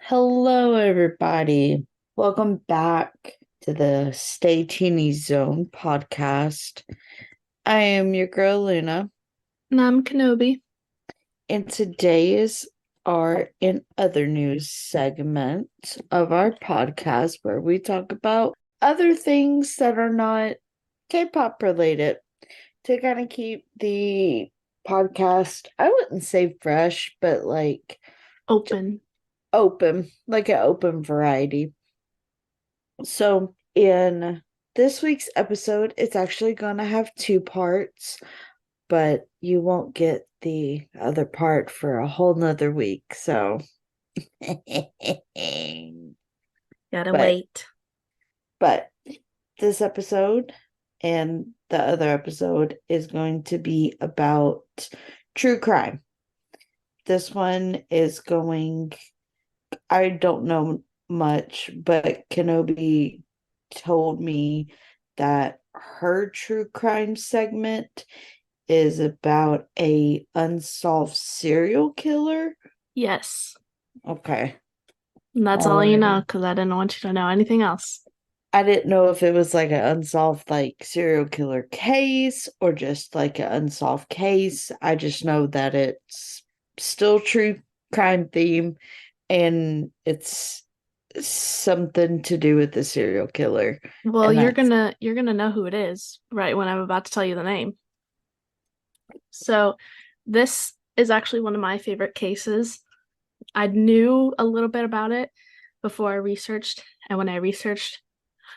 Hello, everybody. Welcome back to the Staytiny Zone podcast. I am your girl, Luna, And I'm Knobbe. and today is our In Other News segment of our podcast where we talk about other things that are not K-pop related to kind of keep the podcast, I wouldn't say fresh, but like Open. open, like an open variety. So, in this week's episode, it's actually going to have two parts, but you won't get the other part for a whole nother week. So, Gotta but, wait. but this episode and the other episode is going to be about true crime. This one is going, I don't know much, but Kenobi told me that her true crime segment is about a unsolved serial killer. Yes. Okay. And that's all you know, Alrighty. because I didn't want you to know anything else. I didn't know if it was like an unsolved like serial killer case or just like an unsolved case. I just know that it's still true crime theme and it's something to do with the serial killer. Well, And you're that's gonna you're gonna know who it is right when I'm about to tell you the name. So this is actually one of my favorite cases. I knew a little bit about it before I researched, and when I researched,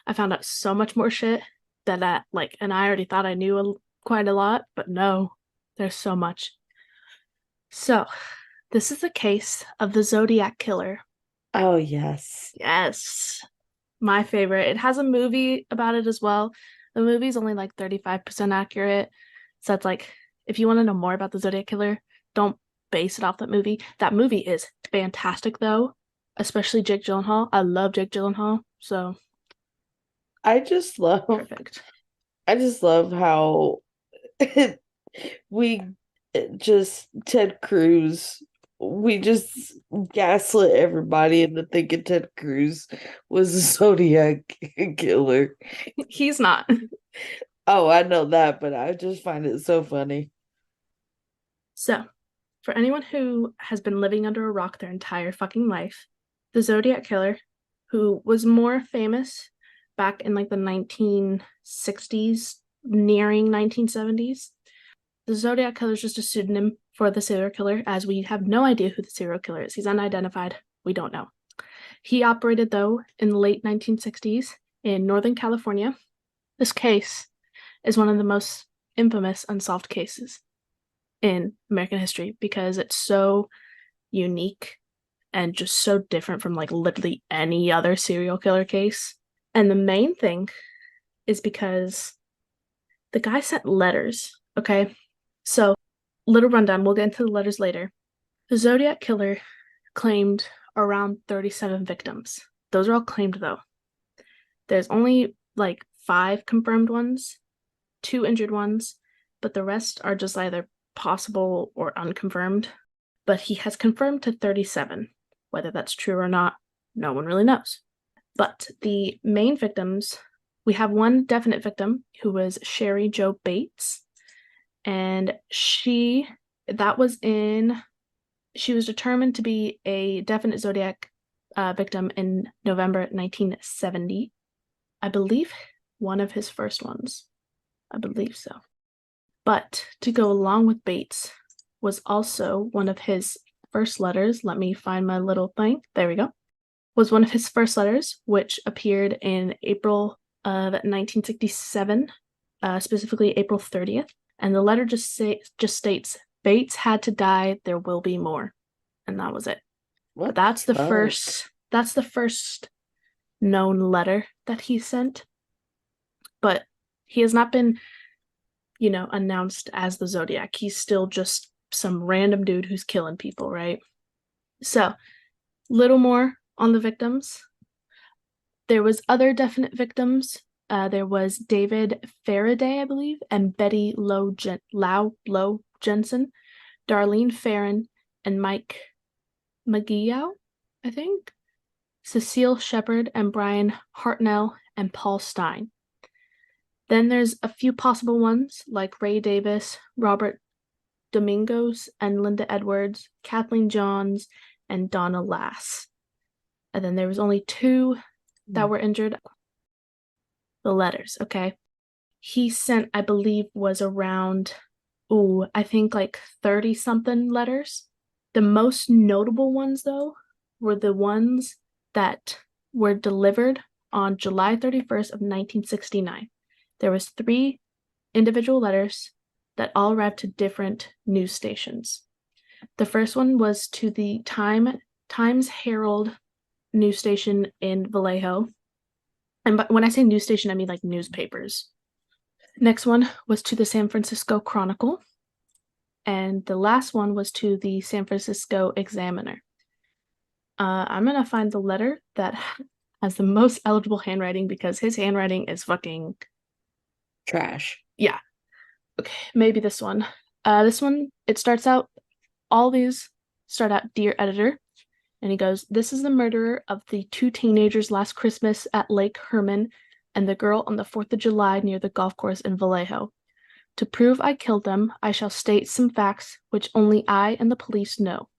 I found out so much more shit that and I already thought I knew quite a lot, but no, there's so much. So, this is a case of the Zodiac Killer. oh yes. Yes, my favorite. It has a movie about it as well. The movie's only like 35% accurate. So it's like, if you want to know more about the Zodiac Killer, don't base it off that movie. That movie is fantastic though, especially Jake Gyllenhaal. I love Jake Gyllenhaal, so I just love perfect. I just love how we just Ted Cruz, we just gaslit everybody into thinking Ted Cruz was a Zodiac killer. He's not. Oh, I know that, but I just find it so funny. So, for anyone who has been living under a rock their entire fucking life, the Zodiac Killer, who was more famous back in like the 1960s, nearing 1970s, the Zodiac Killer is just a pseudonym for the serial killer, as we have no idea who the serial killer is. He's unidentified. We don't know. He operated, though, in the late 1960s in Northern California. This case is one of the most infamous unsolved cases in American history because it's so unique and just so different from like literally any other serial killer case. And the main thing is because the guy sent letters, okay? So, little rundown, we'll get into the letters later. The Zodiac Killer claimed around 37 victims. Those are all claimed though. There's only like 5 confirmed ones, 2 injured ones, but the rest are just either possible or unconfirmed. But he has confirmed to 37. Whether that's true or not, no one really knows. But the main victims, we have one definite victim who was Sherry Jo Bates. And that was she was determined to be a definite Zodiac victim in November 1970. I believe one of his first ones. I believe so. But to go along with Bates was also one of his first letters. Let me find my little thing. There we go. Was one of his first letters, which appeared in April of 1967, specifically April 30th. And the letter just states, Bates had to die, there will be more. And that was it. But What the fuck? that's the first known letter that he sent. But he has not been, announced as the Zodiac. He's still just some random dude who's killing people, right? So, little more on the victims. There was other definite victims. There was David Faraday, I believe, and Betty Lowe Jensen, Darlene Farron, and Mike McGeow, I think. Cecile Shepard and Brian Hartnell and Paul Stein. Then there's a few possible ones like Ray Davis, Robert Domingos and Linda Edwards, Kathleen Johns, and Donna Lass. And then there was only 2 that were injured. The letters, okay? He sent, I believe, was around, I think like 30-something letters. The most notable ones, though, were the ones that were delivered on July 31st of 1969. There was 3 individual letters that all arrived to different news stations. The first one was to the Times Herald news station in Vallejo. And when I say news station, I mean like newspapers. Next one was to the San Francisco Chronicle. And the last one was to the San Francisco Examiner. I'm going to find the letter that has the most eligible handwriting because his handwriting is fucking trash. Yeah. Okay, maybe this one. This one, it starts out, all these start out, "Dear Editor," and he goes, "This is the murderer of the 2 teenagers last Christmas at Lake Herman and the girl on the 4th of July near the golf course in Vallejo. To prove I killed them, I shall state some facts which only I and the police know.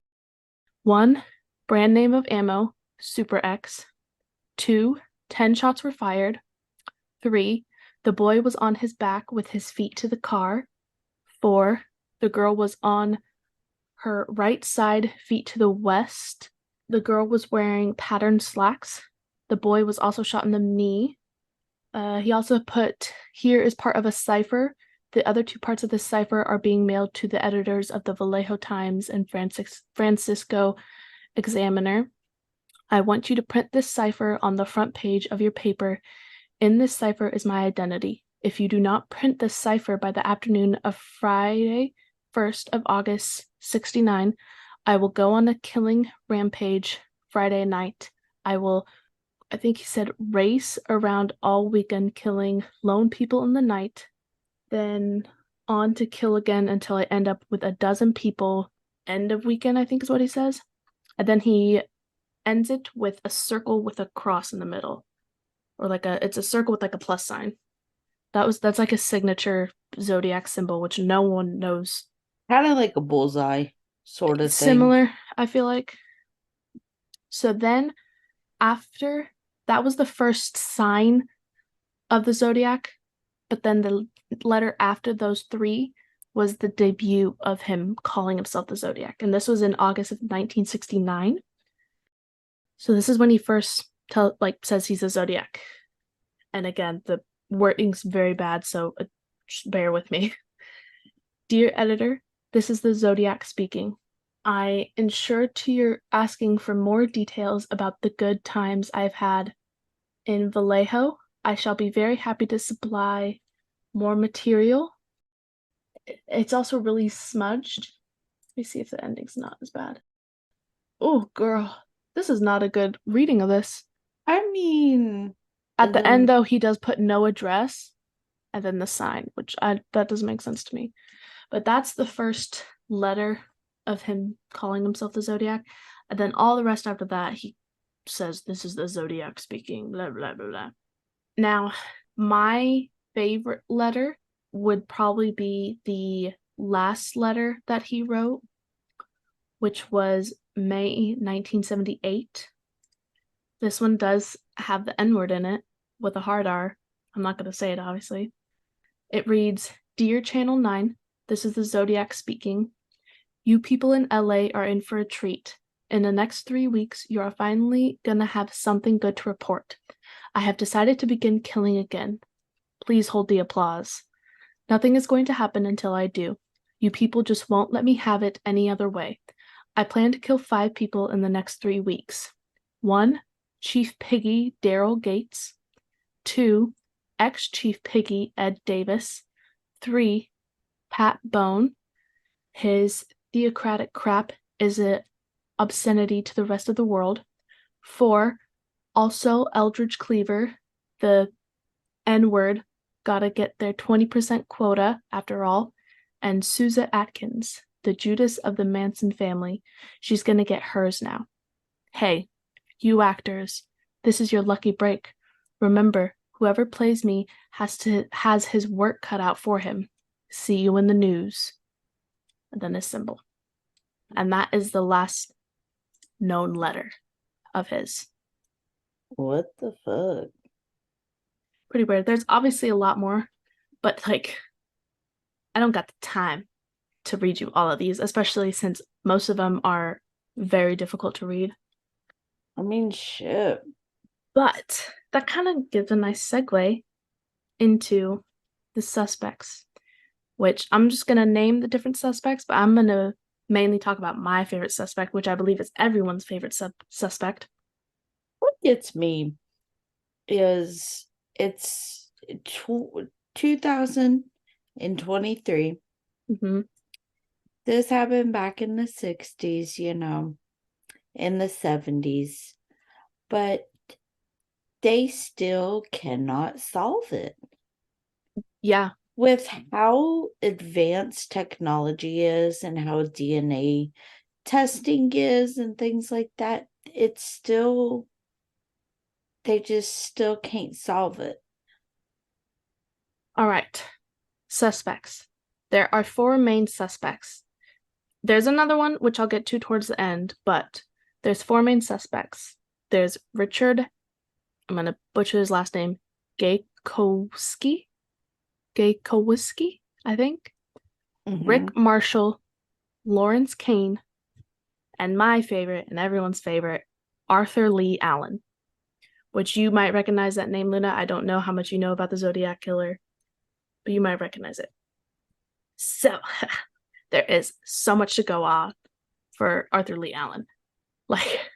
1. Brand name of ammo, Super X. 2. 10 shots were fired. 3. The boy was on his back with his feet to the car. 4. The girl was on her right side, feet to the west. The girl was wearing patterned slacks. The boy was also shot in the knee." He also put, "Here is part of a cipher. The other 2 parts of this cipher are being mailed to the editors of the Vallejo Times and Francisco Examiner. I want you to print this cipher on the front page of your paper. In this cipher is my identity. If you do not print this cipher by the afternoon of Friday, 1st of August, 69, I will go on a killing rampage Friday night. I will," I think he said, "race around all weekend killing lone people in the night, then on to kill again until I end up with 12 people. End of weekend," I think is what he says. And then he ends it with a circle with a cross in the middle. Or it's a circle with like a plus sign. That's like a signature Zodiac symbol, which no one knows. Kind of like a bullseye sort of thing. Similar, I feel like. So then after, that was the first sign of the Zodiac, but then the letter after those 3 was the debut of him calling himself the Zodiac. And this was in August of 1969. So this is when he first says he's a Zodiac. And again, the wording's very bad, so just bear with me. "Dear Editor, this is the Zodiac speaking. I ensure to your asking for more details about the good times I've had in Vallejo. I shall be very happy to supply more material." It's also really smudged. Let me see if the ending's not as bad. Oh, girl. This is not a good reading of this. I mean, at the end, though, he does put no address and then the sign, which that doesn't make sense to me. But that's the first letter of him calling himself the Zodiac. And then all the rest after that, he says, "This is the Zodiac speaking, blah, blah, blah, blah." Now, my favorite letter would probably be the last letter that he wrote, which was May 1978. This one does have the N-word in it with a hard R. I'm not going to say it, obviously. It reads, "Dear Channel 9, this is the Zodiac speaking. You people in LA are in for a treat. In the next 3 weeks, you are finally going to have something good to report. I have decided to begin killing again. Please hold the applause. Nothing is going to happen until I do. You people just won't let me have it any other way. I plan to kill 5 people in the next 3 weeks. 1. Chief Piggy Daryl Gates. 2. Ex-Chief Piggy Ed Davis. 3. Pat Bone. His theocratic crap is an obscenity to the rest of the world. 4. Also Eldridge Cleaver, the N-word, gotta get their 20% quota after all. And Sousa Atkins, the Judas of the Manson family. She's gonna get hers now. Hey, You actors, this is your lucky break. Remember, whoever plays me has his work cut out for him. See you in the news. And then a symbol. And that is the last known letter of his. What the fuck? Pretty weird. There's obviously a lot more, but like, I don't got the time to read you all of these, especially since most of them are very difficult to read. I mean, shit. But that kind of gives a nice segue into the suspects, which I'm just going to name the different suspects, but I'm going to mainly talk about my favorite suspect, which I believe is everyone's favorite suspect. What gets me is it's 2023. Mm-hmm. This happened back in the 60s, in the 70s, but they still cannot solve it. Yeah. With how advanced technology is and how DNA testing is and things like that, it's still, they just still can't solve it. All right. Suspects. There are 4 main suspects. There's another one, which I'll get to towards the end, but there's 4 main suspects. There's Richard, I'm going to butcher his last name, Gajkowski, I think. Mm-hmm. Rick Marshall, Lawrence Kane, and my favorite and everyone's favorite, Arthur Lee Allen, which you might recognize that name, Luna. I don't know how much you know about the Zodiac Killer, but you might recognize it. So, there is so much to go on for Arthur Lee Allen. Like,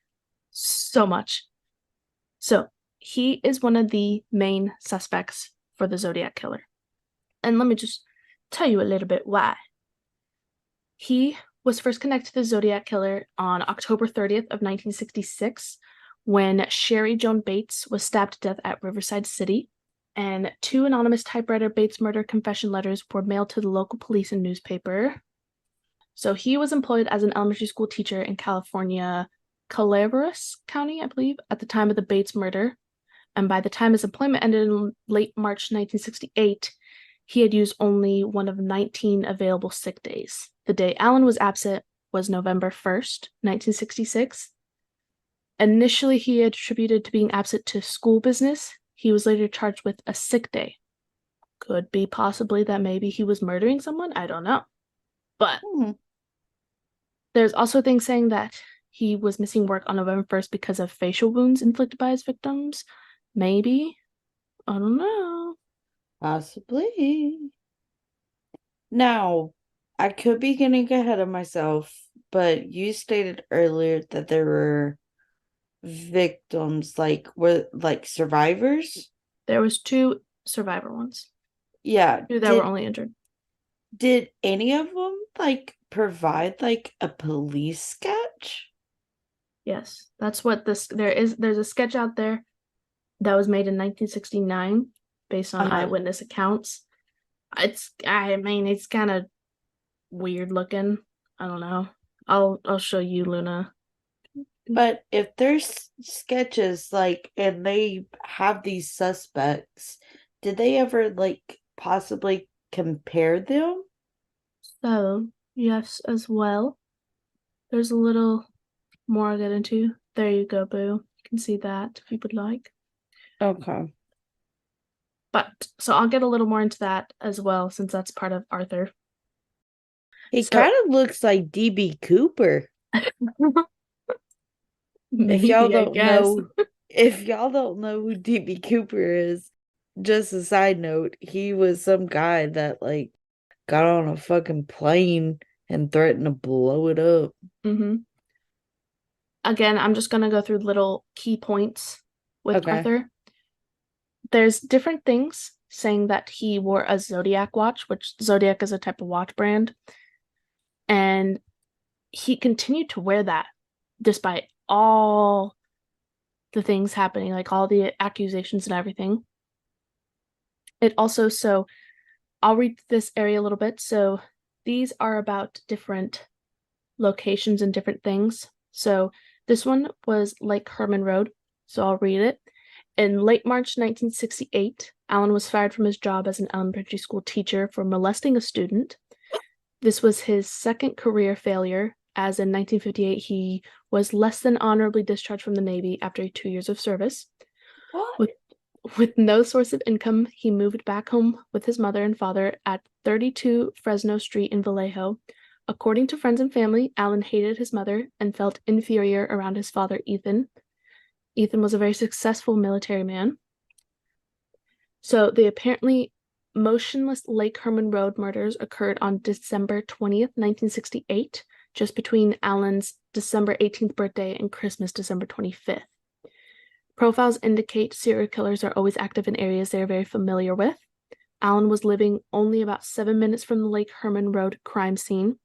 so much. So, he is one of the main suspects for the Zodiac Killer. And let me just tell you a little bit why. He was first connected to the Zodiac Killer on October 30th of 1966 when Sherry Joan Bates was stabbed to death at Riverside City, and 2 anonymous typewriter Bates murder confession letters were mailed to the local police and newspaper. So he was employed as an elementary school teacher in California, Calaveras County, I believe, at the time of the Bates murder. And by the time his employment ended in late March 1968, he had used only one of 19 available sick days. The day Allen was absent was November 1st, 1966. Initially, he attributed to being absent to school business. He was later charged with a sick day. Could be possibly that maybe he was murdering someone. I don't know. But there's also things saying that he was missing work on November 1st because of facial wounds inflicted by his victims. Maybe. I don't know. Possibly. Now, I could be getting ahead of myself, but you stated earlier that there were victims, were survivors? There was 2 survivor ones. Yeah. 2 that were only injured. Did any of them provide a police sketch? Yes, that's what there's a sketch out there that was made in 1969 based on eyewitness accounts. It's kind of weird looking. I don't know. I'll show you, Luna. But if there's sketches and they have these suspects, did they ever possibly compare them? So, yes, as well. There's a little more I'll get into. There you go, boo. You can see that if you would like. Okay. But so I'll get a little more into that as well, since that's part of Arthur. He kind of looks like DB Cooper. Maybe, if y'all don't know who DB Cooper is, just a side note, he was some guy that got on a fucking plane and threatened to blow it up. Mm-hmm. Again, I'm just gonna go through little key points with Arthur. There's different things saying that he wore a Zodiac watch, which Zodiac is a type of watch brand. And he continued to wear that despite all the things happening, all the accusations and everything. It also, so I'll read this area a little bit. So these are about different locations and different things. So This one was Lake Herman Road, so I'll read it. In late March 1968, Allen was fired from his job as an elementary school teacher for molesting a student. This was his second career failure, as in 1958 he was less than honorably discharged from the Navy after 2 years of service. What? With no source of income, he moved back home with his mother and father at 32 Fresno Street in Vallejo. According to friends and family, Allen hated his mother and felt inferior around his father, Ethan. Ethan was a very successful military man. So the apparently motionless Lake Herman Road murders occurred on December 20th, 1968, just between Allen's December 18th birthday and Christmas, December 25th. Profiles indicate serial killers are always active in areas they are very familiar with. Allen was living only about 7 minutes from the Lake Herman Road crime scene.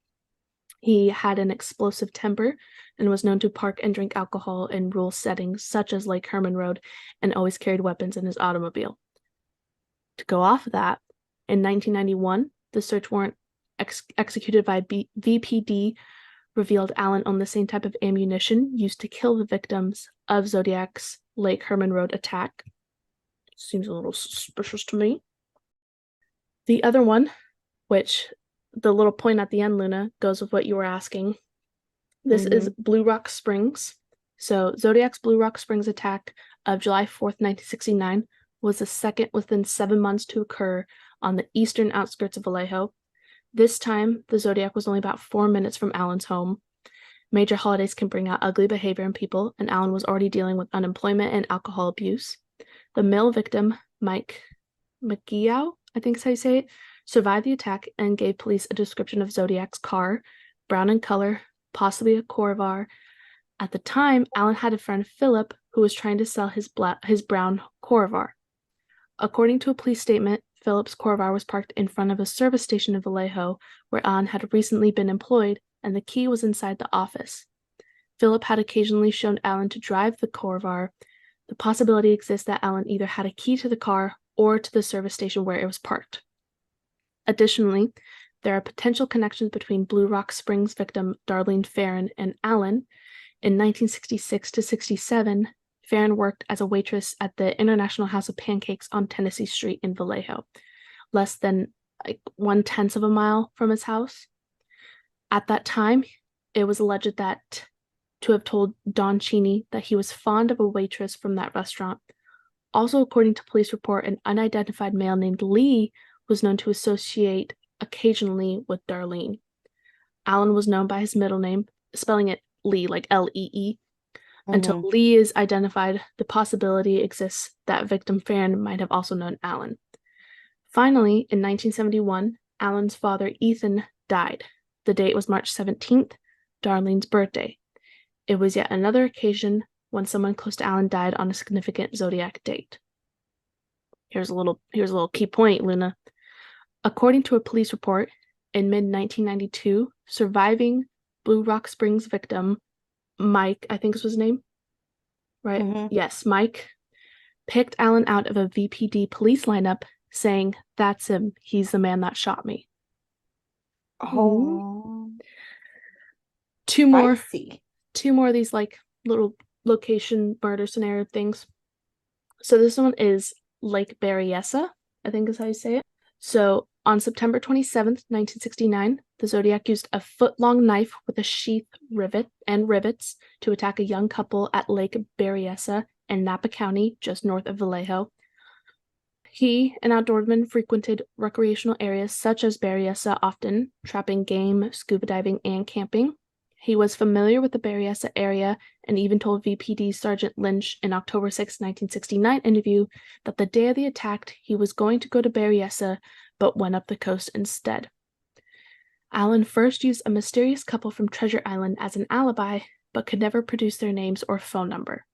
He had an explosive temper and was known to park and drink alcohol in rural settings such as Lake Herman Road, and always carried weapons in his automobile. To go off of that, in 1991, the search warrant executed by VPD revealed Allen owned the same type of ammunition used to kill the victims of Zodiac's Lake Herman Road attack. Seems a little suspicious to me. The other one, which the little point at the end, Luna, goes with what you were asking. This is Blue Rock Springs. So Zodiac's Blue Rock Springs attack of July 4th, 1969 was the second within 7 months to occur on the eastern outskirts of Vallejo. This time, the Zodiac was only about 4 minutes from Allen's home. Major holidays can bring out ugly behavior in people, and Allen was already dealing with unemployment and alcohol abuse. The male victim, Mike McGeow, I think is how you say it, survived the attack and gave police a description of Zodiac's car, brown in color, possibly a Corvair. At the time, Allen had a friend, Philip, who was trying to sell his brown Corvair. According to a police statement, Philip's Corvair was parked in front of a service station in Vallejo, where Allen had recently been employed, and the key was inside the office. Philip had occasionally shown Allen to drive the Corvair. The possibility exists that Allen either had a key to the car or to the service station where it was parked. Additionally, there are potential connections between Blue Rock Springs victim Darlene Farron and Allen. In 1966 to 67, Farron worked as a waitress at the International House of Pancakes on Tennessee Street in Vallejo, less than 1/10 of a mile from his house. At that time, it was alleged that to have told Don Cheney that he was fond of a waitress from that restaurant. Also, according to police report, an unidentified male named Lee was known to associate occasionally with Darlene. Allen was known by his middle name, spelling it Lee, like Lee. Until Lee is identified, the possibility exists that victim Farron might have also known Allen. Finally, in 1971, Allen's father, Ethan, died. The date was March 17th, Darlene's birthday. It was yet another occasion when someone close to Allen died on a significant Zodiac date. Here's a little key point, Luna. According to a police report, in mid-1992, surviving Blue Rock Springs victim Mike, I think was his name, right? Yes, Mike picked Allen out of a VPD police lineup, saying, "That's him. He's the man that shot me." Oh, Two more of these little location murder scenario things. So this one is Lake Berryessa, I think is how you say it. So on September 27th, 1969, the Zodiac used a foot-long knife with a sheath rivets to attack a young couple at Lake Berryessa in Napa County, just north of Vallejo. He, an outdoorsman, frequented recreational areas such as Berryessa often, trapping game, scuba diving, and camping. He was familiar with the Berryessa area and even told VPD Sergeant Lynch in October 6, 1969 interview that the day of the attack he was going to go to Berryessa but went up the coast instead. Allen first used a mysterious couple from Treasure Island as an alibi, but could never produce their names or phone number.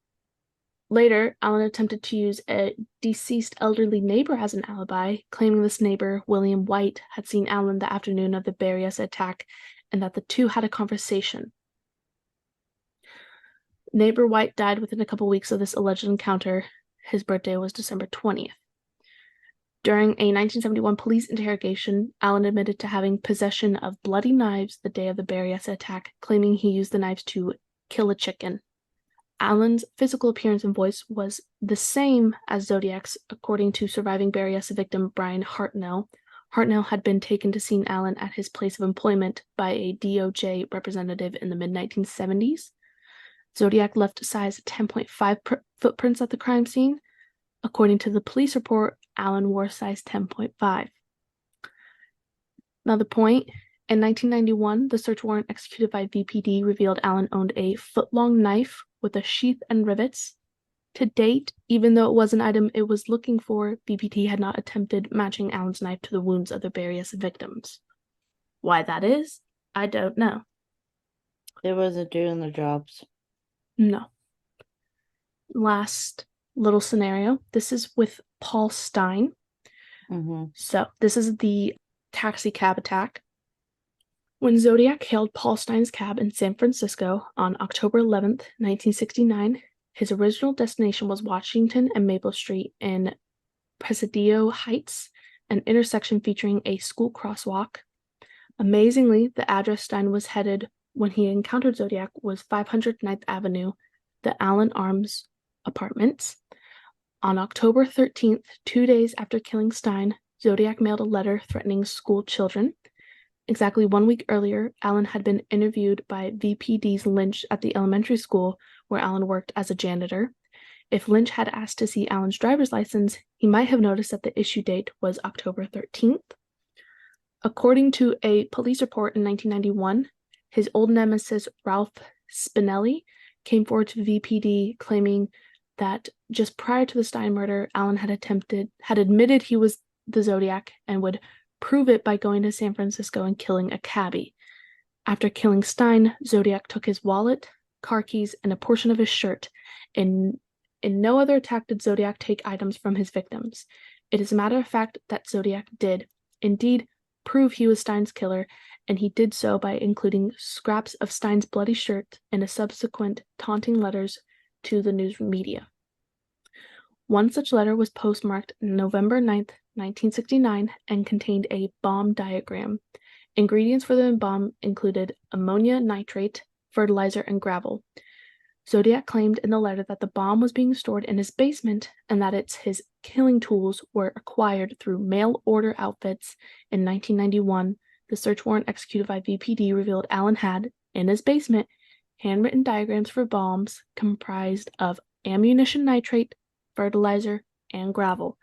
Later, Allen attempted to use a deceased elderly neighbor as an alibi, claiming this neighbor, William White, had seen Allen the afternoon of the Berryessa attack and that the two had a conversation. Neighbor White died within a couple weeks of this alleged encounter. His birthday was December 20th. During a 1971 police interrogation, Allen admitted to having possession of bloody knives the day of the Berryessa attack, claiming he used the knives to kill a chicken. Alan's physical appearance and voice was the same as Zodiac's, according to surviving Berryessa victim Brian Hartnell. Hartnell had been taken to see Alan at his place of employment by a DOJ representative in the mid-1970s. Zodiac left size 10.5 footprints at the crime scene. According to the police report, Alan wore size 10.5. Another point, in 1991, the search warrant executed by VPD revealed Alan owned a foot-long knife with a sheath and rivets. To date, even though it was an item it was looking for, VPD had not attempted matching Alan's knife to the wounds of the various victims. Why that is, I don't know. It wasn't doing the jobs. No. Last little scenario. This is with Paul Stine. Mm-hmm. So this is the taxi cab attack. When Zodiac hailed Paul Stine's cab in San Francisco on October 11th, 1969, his original destination was Washington and Maple Street in Presidio Heights, an intersection featuring a school crosswalk. Amazingly, the address Stine was headed when he encountered Zodiac was 500 9th Avenue, the Allen Arms Apartments. On October 13th, 2 days after killing Stine, Zodiac mailed a letter threatening school children. Exactly 1 week earlier, Alan had been interviewed by VPD's Lynch at the elementary school where Alan worked as a janitor. If Lynch had asked to see Alan's driver's license, he might have noticed that the issue date was October 13th. According to a police report in 1991, his old nemesis Ralph Spinelli came forward to VPD claiming that just prior to the Stine murder, Alan had admitted he was the Zodiac and would prove it by going to San Francisco and killing a cabbie. After killing Stine, Zodiac took his wallet, car keys, and a portion of his shirt. In no other attack did Zodiac take items from his victims. It is a matter of fact that Zodiac did, indeed, prove he was Stine's killer, and he did so by including scraps of Stine's bloody shirt and a subsequent taunting letters to the news media. One such letter was postmarked November 9th, 1969, and contained a bomb diagram. Ingredients for the bomb included ammonia nitrate, fertilizer, and gravel. Zodiac claimed in the letter that the bomb was being stored in his basement and that his killing tools were acquired through mail order outfits. In 1991, the search warrant executed by VPD revealed Alan had, in his basement, handwritten diagrams for bombs comprised of ammunition nitrate, fertilizer, and gravel.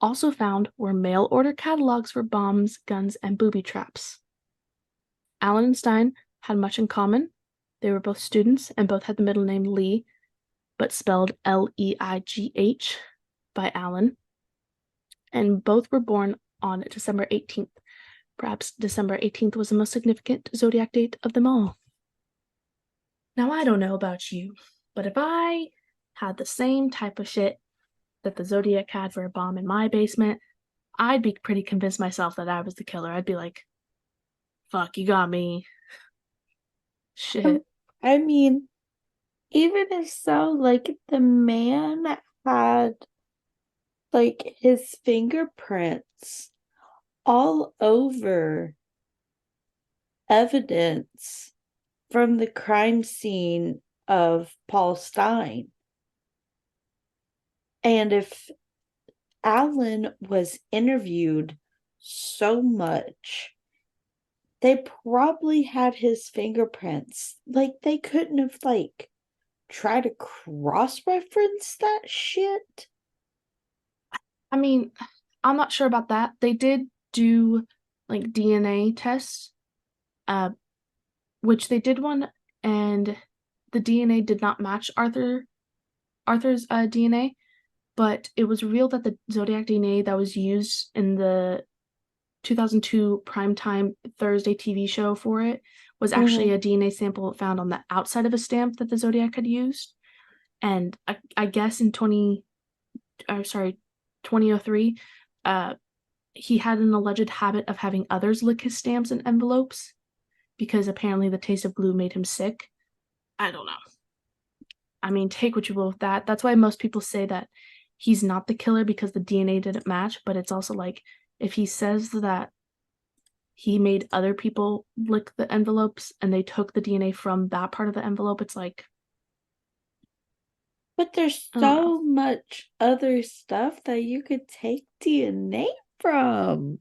Also found were mail order catalogs for bombs, guns, and booby traps. Alan and Stine had much in common. They were both students and both had the middle name Lee, but spelled Leigh by Alan. And both were born on December 18th. Perhaps December 18th was the most significant Zodiac date of them all. Now, I don't know about you, but if I had the same type of shit that the Zodiac had for a bomb in my basement, I'd be pretty convinced myself that I was the killer. I'd be like, fuck, you got me. Shit. I mean, even if so, like, the man had, like, his fingerprints all over evidence from the crime scene of Paul Stine. And if Alan was interviewed so much, they probably had his fingerprints. Like, they couldn't have, like, tried to cross-reference that shit. I mean, I'm not sure about that. They did do, like, DNA tests, which they did one, and the DNA did not match Arthur's DNA, but it was revealed that the Zodiac DNA that was used in the 2002 primetime Thursday TV show for it was actually a DNA sample found on the outside of a stamp that the Zodiac had used. And I guess in 2003, he had an alleged habit of having others lick his stamps and envelopes because apparently the taste of glue made him sick. I don't know. I mean, take what you will with that. That's why most people say that he's not the killer because the DNA didn't match, but it's also like, if he says that he made other people lick the envelopes and they took the DNA from that part of the envelope, it's like, But there's I don't know. so much other stuff that you could take DNA from.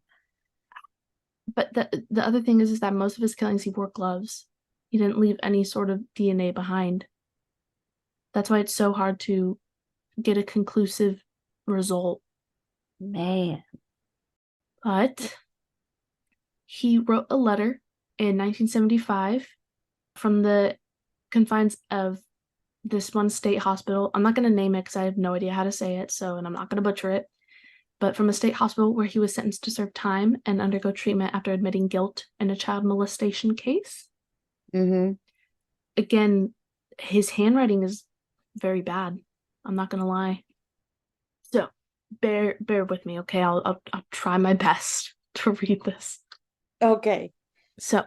But the other thing is that most of his killings he wore gloves. He didn't leave any sort of DNA behind. That's why it's so hard to get a conclusive result. Man. But he wrote a letter in 1975 from the confines of this one state hospital. I'm not going to name it because I have no idea how to say it, and I'm not going to butcher it. But from a state hospital where he was sentenced to serve time and undergo treatment after admitting guilt in a child molestation case. Mm-hmm. Again, his handwriting is very bad. I'm not going to lie. So bear with me, okay? I'll try my best to read this. Okay. So,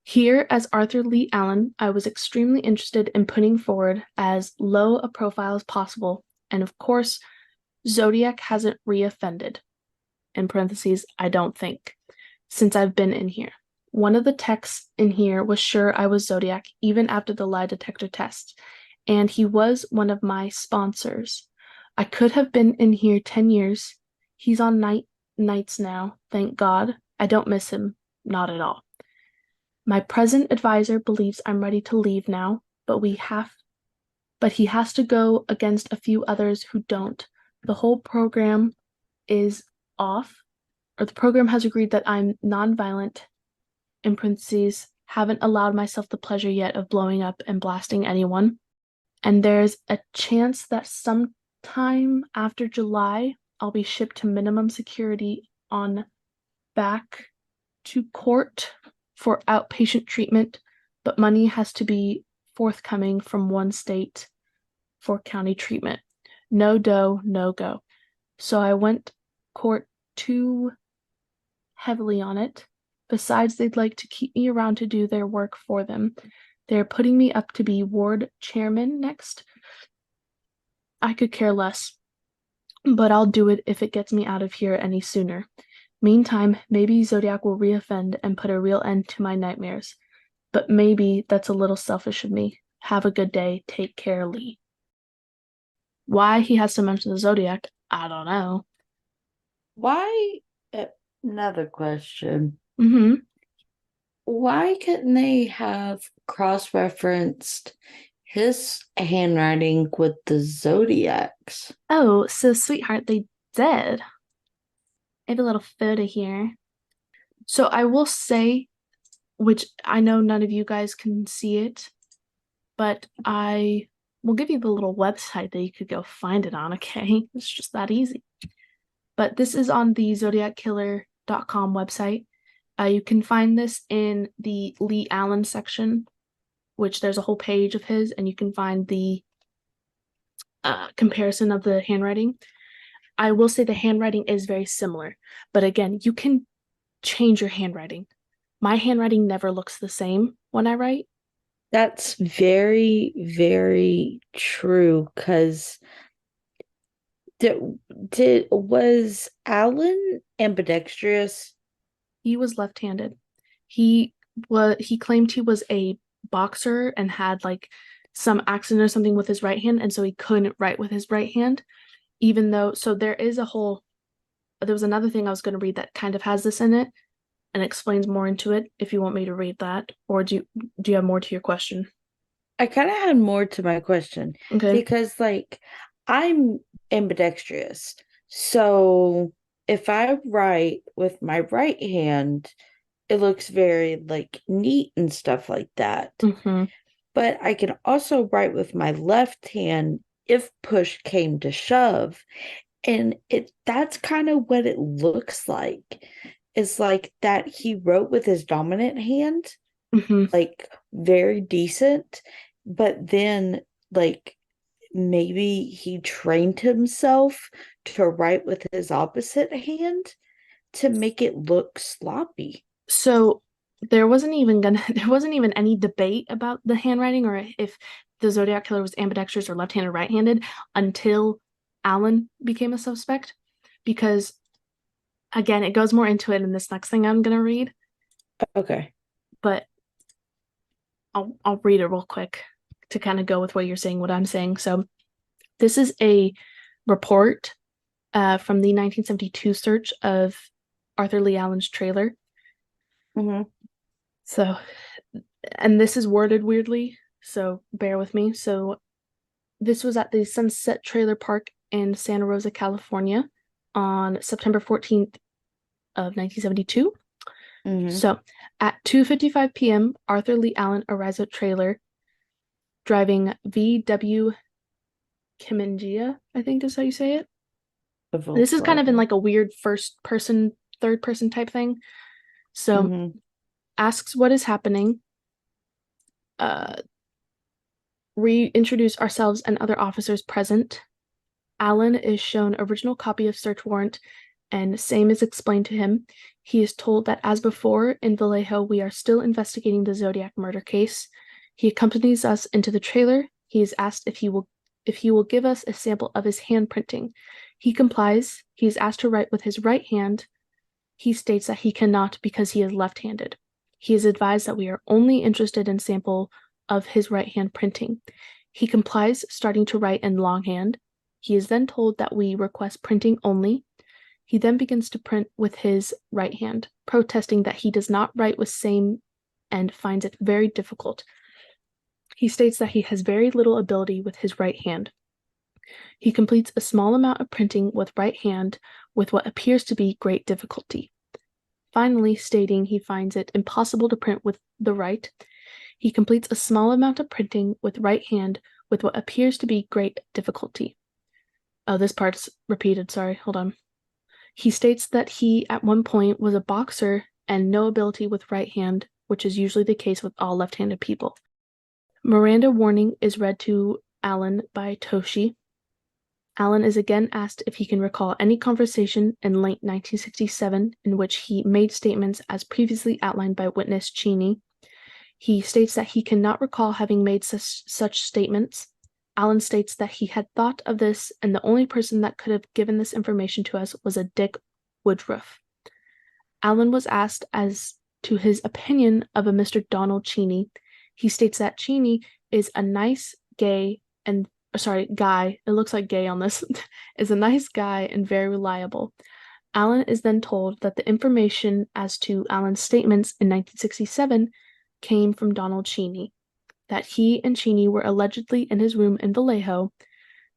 here as Arthur Lee Allen, I was extremely interested in putting forward as low a profile as possible, and of course, Zodiac hasn't reoffended. In parentheses, I don't think, since I've been in here. One of the techs in here was sure I was Zodiac even after the lie detector test, and he was one of my sponsors. I could have been in here 10 years. He's on nights now, thank God. I don't miss him, not at all. My present advisor believes I'm ready to leave now, but he has to go against a few others who don't. The whole program is off, or the program has agreed that I'm nonviolent, in parentheses, haven't allowed myself the pleasure yet of blowing up and blasting anyone. And there's a chance that sometime after July, I'll be shipped to minimum security on back to court for outpatient treatment, but money has to be forthcoming from one state for county treatment. No dough, no go. So I went court too heavily on it. Besides, they'd like to keep me around to do their work for them. They're putting me up to be ward chairman next. I could care less, but I'll do it if it gets me out of here any sooner. Meantime, maybe Zodiac will reoffend and put a real end to my nightmares. But maybe that's a little selfish of me. Have a good day. Take care, Lee. Why he has to mention the Zodiac, I don't know. Why? Another question. Mm-hmm. Why couldn't they have cross-referenced his handwriting with the Zodiac's? Oh, so sweetheart, they did. I have a little photo here. So I will say, which I know none of you guys can see it, but I will give you the little website that you could go find it on, okay? It's just that easy. But this is on the zodiackiller.com website. You can find this in the Lee Allen section, which there's a whole page of his, and you can find the comparison of the handwriting. I will say the handwriting is very similar, but again, you can change your handwriting. My handwriting never looks the same when I write. That's very, very true. Because was Alan ambidextrous? He was left-handed. He claimed he was a boxer and had like some accident or something with his right hand, and so he couldn't write with his right hand. Even though, so there was another thing I was going to read that kind of has this in it and explains more into it. If you want me to read that, or do you have more to your question? I kind of had more to my question. Okay. Because, like, I'm ambidextrous. So if I write with my right hand, it looks very, like, neat and stuff like that. Mm-hmm. But I can also write with my left hand if push came to shove. And that's kind of what it looks like. It's like that he wrote with his dominant hand, Mm-hmm. like very decent, but then like maybe he trained himself to write with his opposite hand to make it look sloppy. So there wasn't even any debate about the handwriting or if the Zodiac Killer was ambidextrous or left-handed or right-handed until Alan became a suspect, because again, it goes more into it in this next thing I'm gonna read, Okay. but I'll read it real quick to kind of go with what you're saying, what I'm saying. So This is a report from the 1972 search of Arthur Lee Allen's trailer. Mm-hmm. So, and this is worded weirdly, so bear with me. So, this was at the Sunset Trailer Park in Santa Rosa, California on September 14th of 1972. Mm-hmm. So, at 2:55 p.m., Arthur Lee Allen arrives at trailer driving VW Kimingia, I think is how you say it. This is kind of in like a weird first person, third person type thing. So, asks what is happening, reintroduce ourselves and other officers present. Allen is shown original copy of search warrant, and same is explained to him. He is told that as before in Vallejo, we are still investigating the Zodiac murder case. He accompanies us into the trailer. He is asked if he will give us a sample of his handprinting. He complies. He is asked to write with his right hand. He states that he cannot because he is left-handed. He is advised that we are only interested in sample of his right hand printing. He complies, starting to write in longhand. He is then told that we request printing only. He then begins to print with his right hand, protesting that he does not write with same and finds it very difficult. He states that he has very little ability with his right hand. He completes a small amount of printing with right hand with what appears to be great difficulty. Finally, stating he finds it impossible to print with the right, he completes a small amount of printing with right hand with what appears to be great difficulty. Oh, this part's repeated, sorry, hold on. He states that he, at one point, was a boxer and no ability with right hand, which is usually the case with all left-handed people. Miranda warning is read to Allen by Toshi. Allen is again asked if he can recall any conversation in late 1967 in which he made statements as previously outlined by witness Cheney. He states that he cannot recall having made such statements. Allen states that he had thought of this, and the only person that could have given this information to us was a Dick Woodruff. Allen was asked as to his opinion of a Mr. Donald Cheney. He states that Cheney is a nice guy, it looks like gay on this, is a nice guy and very reliable. Allen is then told that the information as to Allen's statements in 1967 came from Donald Cheney, that he and Cheney were allegedly in his room in Vallejo,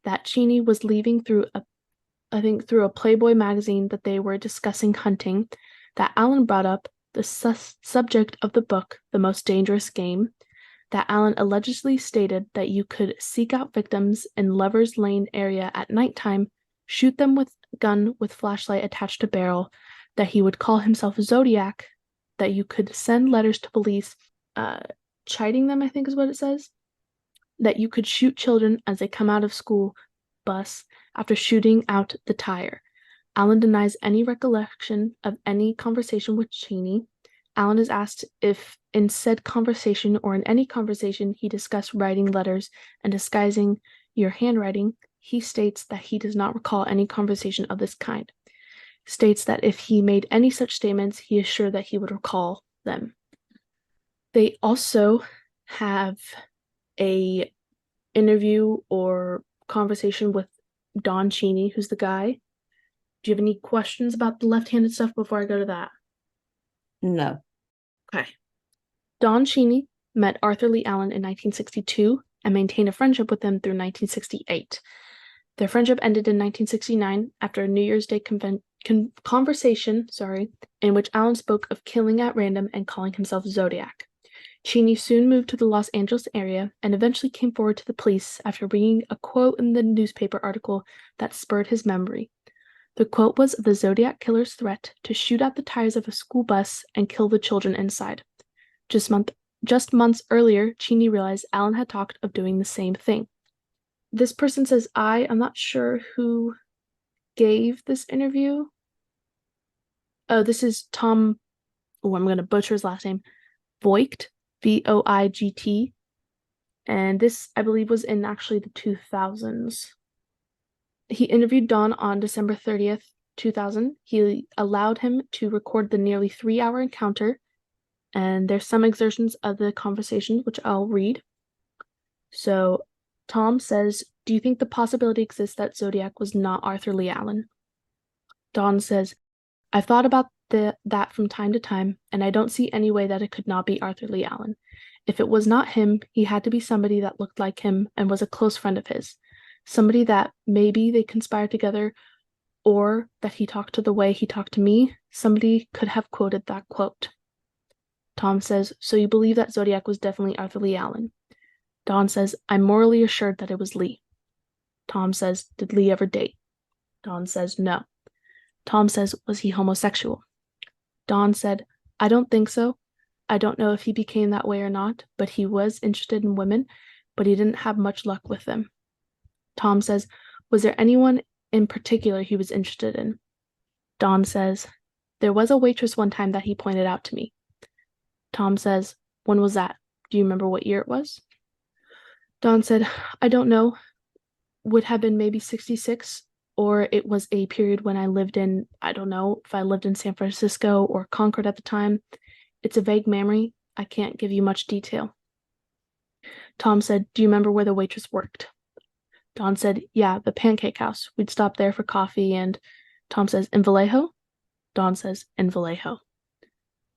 that Cheney was leaving through a Playboy magazine that they were discussing hunting, that Allen brought up the subject of the book, The Most Dangerous Game, that Allen allegedly stated that you could seek out victims in Lover's Lane area at nighttime, shoot them with gun with flashlight attached to barrel, that he would call himself Zodiac, that you could send letters to police, chiding them, I think is what it says, that you could shoot children as they come out of school bus after shooting out the tire. Allen denies any recollection of any conversation with Cheney. Allen is asked if in said conversation or in any conversation he discussed writing letters and disguising your handwriting. He states that he does not recall any conversation of this kind. States that if he made any such statements, he is sure that he would recall them. They also have a interview or conversation with Don Cheney, who's the guy. Do you have any questions about the left-handed stuff before I go to that? No. Okay. Don Cheney met Arthur Lee Allen in 1962 and maintained a friendship with him through 1968. Their friendship ended in 1969 after a New Year's Day conversation, in which Allen spoke of killing at random and calling himself Zodiac. Cheney soon moved to the Los Angeles area and eventually came forward to the police after reading a quote in the newspaper article that spurred his memory. The quote was the Zodiac Killer's threat to shoot out the tires of a school bus and kill the children inside. Just months earlier, Cheney realized Allen had talked of doing the same thing. This person says I'm not sure who gave this interview. Oh, this is Tom, I'm going to butcher his last name, Voigt, Voigt, and this, I believe, was in actually the 2000s. He interviewed Don on December 30th, 2000. He allowed him to record the nearly 3-hour encounter, and there's some excerptions of the conversation, which I'll read. So, Tom says, do you think the possibility exists that Zodiac was not Arthur Lee Allen? Dawn says, I've thought about that from time to time, and I don't see any way that it could not be Arthur Lee Allen. If it was not him, he had to be somebody that looked like him and was a close friend of his. Somebody that maybe they conspired together, or that he talked to the way he talked to me. Somebody could have quoted that quote. Tom says, so you believe that Zodiac was definitely Arthur Lee Allen? Dawn says, I'm morally assured that it was Lee. Tom says, did Lee ever date? Dawn says, no. Tom says, was he homosexual? Dawn said, I don't think so. I don't know if he became that way or not, but he was interested in women, but he didn't have much luck with them. Tom says, was there anyone in particular he was interested in? Dawn says, there was a waitress one time that he pointed out to me. Tom says, when was that? Do you remember what year it was? Dawn said, I don't know. Would have been maybe 66, or it was a period when I lived in, I don't know if I lived in San Francisco or Concord at the time. It's a vague memory. I can't give you much detail. Tom said, do you remember where the waitress worked? Dawn said, yeah, the Pancake House. We'd stop there for coffee, and Tom says, in Vallejo? Dawn says, in Vallejo.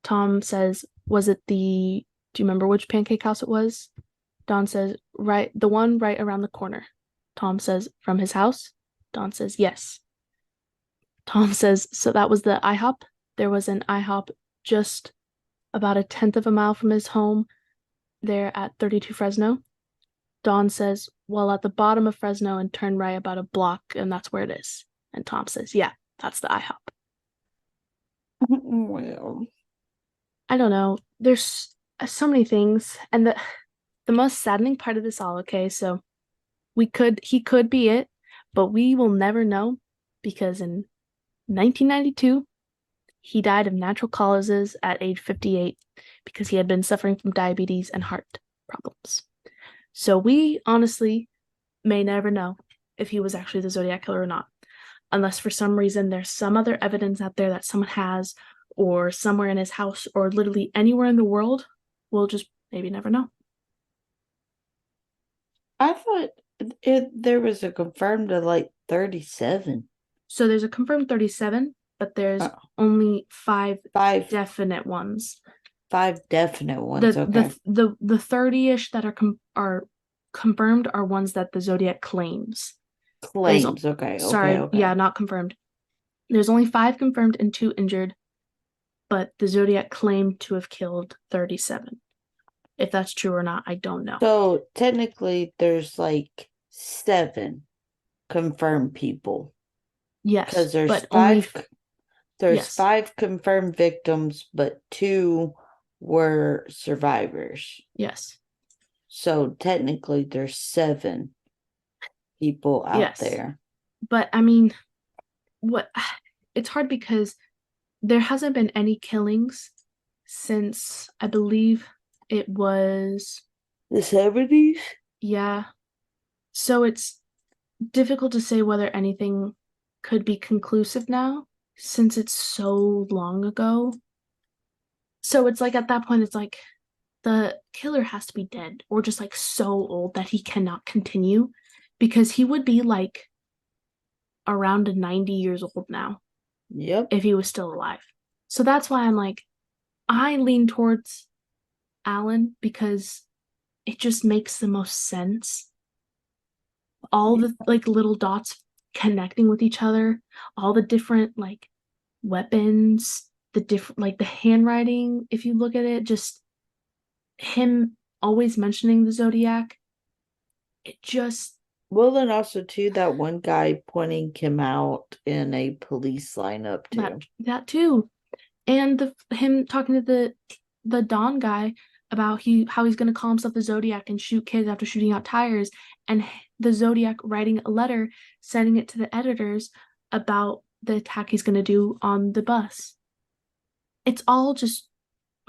Tom says, was it do you remember which Pancake House it was? Dawn says, right, the one right around the corner. Tom says, from his house? Dawn says, yes. Tom says, so that was the IHOP? There was an IHOP just about 1/10 of a mile from his home there at 32 Fresno. Dawn says, well, at the bottom of Fresno and turn right about a block, and that's where it is. And Tom says, yeah, that's the IHOP. Well, I don't know. There's so many things. And the most saddening part of this all, okay, so he could be it, but we will never know because in 1992, he died of natural causes at age 58 because he had been suffering from diabetes and heart problems. So we honestly may never know if he was actually the Zodiac Killer or not, unless for some reason there's some other evidence out there that someone has, or somewhere in his house, or literally anywhere in the world. We'll just maybe never know. I thought there was a confirmed of like 37. So there's a confirmed 37, but there's only five definite ones. 5 definite ones. Okay. The 30-ish that are confirmed are ones that the Zodiac claims. Claims. Okay. Sorry, yeah, not confirmed. There's only 5 confirmed and 2 injured, but the Zodiac claimed to have killed 37. If that's true or not, I don't know. So technically, there's like 7 confirmed people. Yes, because there's but 5. There's yes. 5 confirmed victims, but 2 were survivors. Yes. So technically, there's 7 people out there. But I mean, it's hard because there hasn't been any killings since I believe it was the 70s. Yeah. So it's difficult to say whether anything could be conclusive now since it's so long ago. So it's like at that point, it's like the killer has to be dead or just like so old that he cannot continue because he would be like around 90 years old now. Yep. If he was still alive. So that's why I'm like, I lean towards Alan because it just makes the most sense. All the like little dots connecting with each other, all the different like weapons, the different like the handwriting, if you look at it, just him always mentioning the Zodiac. It just Well, and also too, that one guy pointing him out in a police lineup too. That too. And him talking to the Don guy about how he's gonna call himself the Zodiac and shoot kids after shooting out tires, and the Zodiac writing a letter, sending it to the editors about the attack he's gonna do on the bus. It's all just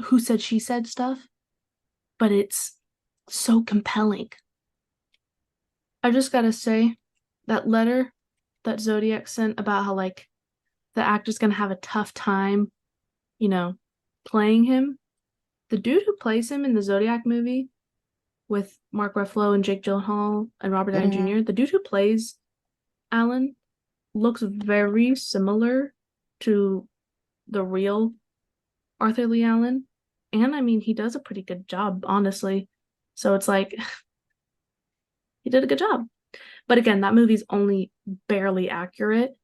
who said she said stuff, but it's so compelling. I just gotta say, that letter that Zodiac sent about how like the actor's gonna have a tough time, playing him. The dude who plays him in the Zodiac movie with Mark Ruffalo and Jake Gyllenhaal and Robert Downey Mm-hmm. Jr. The dude who plays Alan looks very similar to the real Arthur Lee Allen. And I mean, he does a pretty good job, honestly. So it's like, he did a good job. But again, that movie's only barely accurate,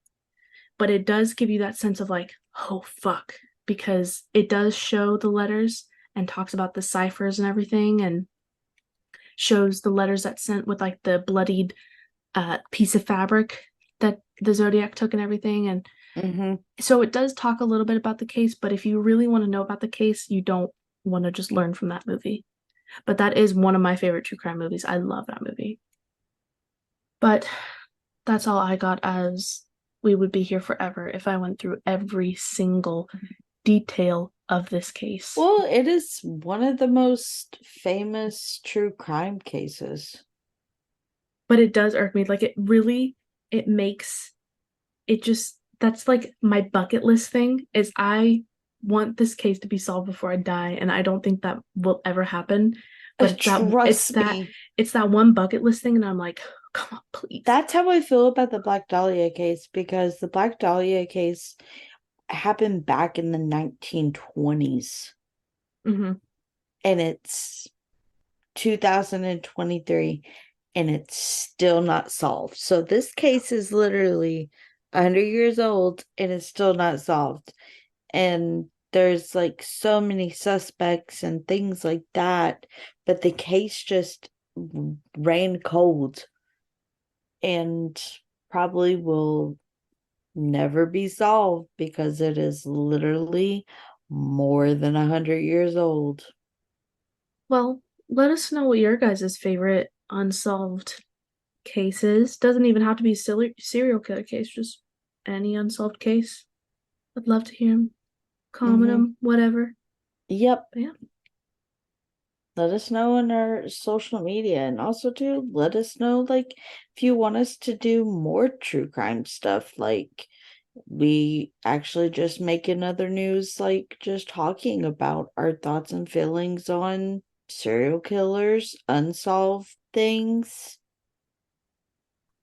but it does give you that sense of like, oh, fuck, because it does show the letters and talks about the ciphers and everything and shows the letters that sent with like the bloodied piece of fabric that the Zodiac took and everything. And Mm-hmm. so it does talk a little bit about the case, but if you really want to know about the case, you don't want to just learn from that movie. But that is one of my favorite true crime movies. I love that movie. But that's all I got, as we would be here forever if I went through every single detail of this case. Well, it is one of the most famous true crime cases. But it does irk me. Like, it makes it just, that's like my bucket list thing is I want this case to be solved before I die, and I don't think that will ever happen. But Trust me. it's that one bucket list thing, and I'm like, come on, please. That's how I feel about the Black Dahlia case, because the Black Dahlia case happened back in the 1920s. Mm-hmm. And it's 2023 and it's still not solved. So this case is literally 100 years old and it's still not solved. And there's like so many suspects and things like that, but the case just ran cold and probably will never be solved because it is literally more than 100 years old. Well, let us know what your guys' favorite unsolved cases. Doesn't even have to be a serial killer case, just any unsolved case. I'd love to hear them, comment Mm-hmm. them, whatever. Yep. But yeah. Let us know on our social media, and also too let us know like if you want us to do more true crime stuff, like we actually just make another news, like just talking about our thoughts and feelings on serial killers, unsolved things.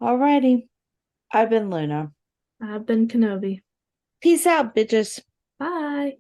Alrighty, I've been Luna. I've been Kenobi. Peace out, bitches. Bye.